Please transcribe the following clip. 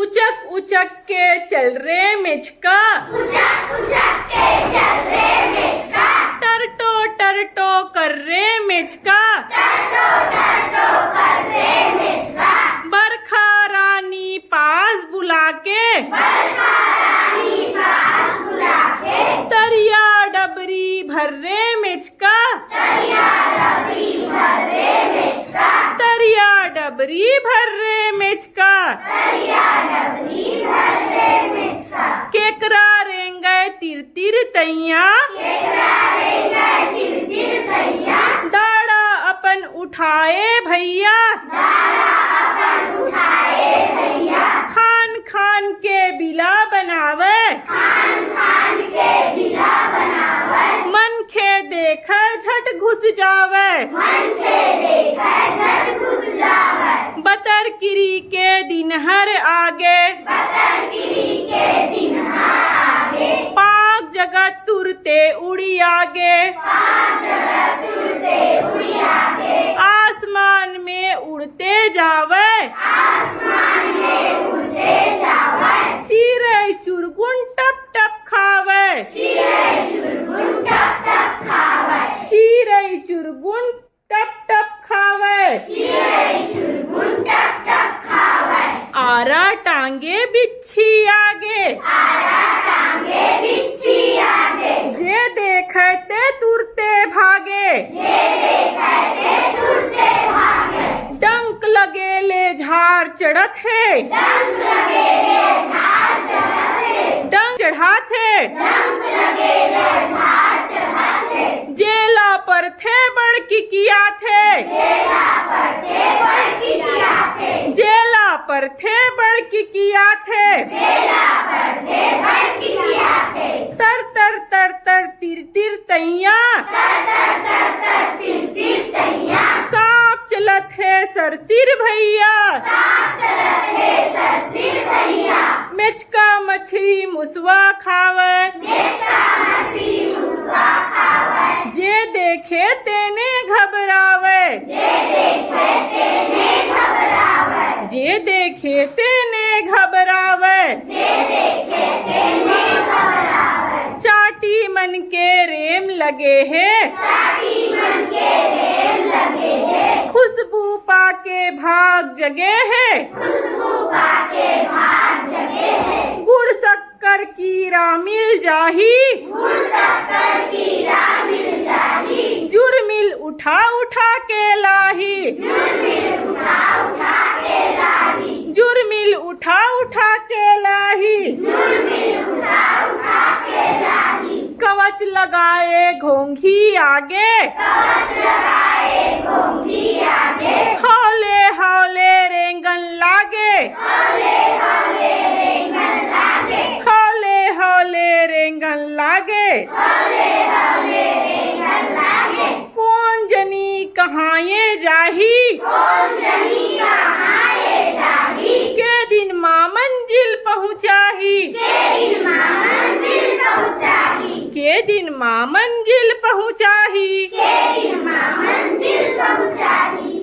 उचक उचक के चल रे मिचका, उचक उचक के चल रे मिचका, टरटो टरटो कर रे मिचका, टरटो टरटो कर रे मिचका, बरखा रानी पास बुला के, बरखा रानी पास बुला के, तरिया डबरी भर रे मिचका, तरिया डबरी भर रे मिचका, तरिया डबरी भर रे मिचका, तरिया डबरी भर रे मिचका, केकरा रेंगे तिर तिर तैया, केकरा रेंगे तिर तिर तैया, दाड़ा अपन उठाए भैया, दारा अपन उठाए भैया, खान खान के बिला बनावे, खान खान के बिला बनावे, मन खे देख झट घुस जावे, मन के देखे झट घुस जावे, बतर किरी के दिन हर आगे, बतर किरी के दिन आगे, पाक जगत तुरते उड़ी आगे, पांच जगत उड़ते उड़ी आगे, आसमान में उड़ते जावे, आसमान में उड़ते जावे, चिड़ै चुरगुन टप टप खावे, चिड़ै चुरगुन टप टप खावे, चिड़ै चुरगुन टप टप खावे, चिड़ै चुरगुन टप टप खावे, आरा टांगे बिच्छी आगे, आरा टांगे बिच्छी आगे, जे देखते तुरते भागे, जे देखते तुरते भागे, डंक लगे ले झार चढ़त है, डंक लगे ले झाड़ चढ़ाते, डंक चढ़ाते, डंक लगे ले झाड़ चढ़ाते, जेला पर थे बड़की किया थे, जेला पर थे बड़की किया थे, जेला पर थे बड़की किया थे, जेला पर थे बड़की किया थे, तर तर तर तर तिर तिर तैया, तर तर तर तर तिर तिर तैया, सांप चलत है सरसिर भैया, सांप चलत है सरसिर भैया, मेचका मछली मुसवा खावे, मेचका मछली मुसवा खावे, जे देखे तेने घबरावे, जे देखे तेने घबरावे, जे देखे तेने घबरावे, जे देखे तेने घबरावे, चाटी मन के रेम लगे है, चाटी मन के रेम लगे है, खुशबू पाके भाग जगे है, खुशबू पाके भाग जगे है, गुड़ शक्कर कीरा मिल जाही, गुड़ शक्कर कीड़ा मिल जाही, जुर्मिल उठा उठा के लाही, जुर्मिल उठा उठा के लाही, जुर्मिल उठा उठा के लाही, जुर्मिल उठा उठा के लाही, कवच लगाए घोंघी आगे, कवच लगाए घोंघी आगे, हौले हौले रेंगन लागे, हौले हौले रेंगन लागे, हौले हौले रेंगन लागे, हौले हौले रेंगन लागे, कौन जनी कहाँ ये जाही, कौन जनी कहाँ ये जाही, के दिन माँ मंजिल पहुँचाही, के दिन माँ मंजिल पहुँचाही, के दिन माँ मंजिल पहुँचाही। के दिन माँ मंजिल पहुँचाही।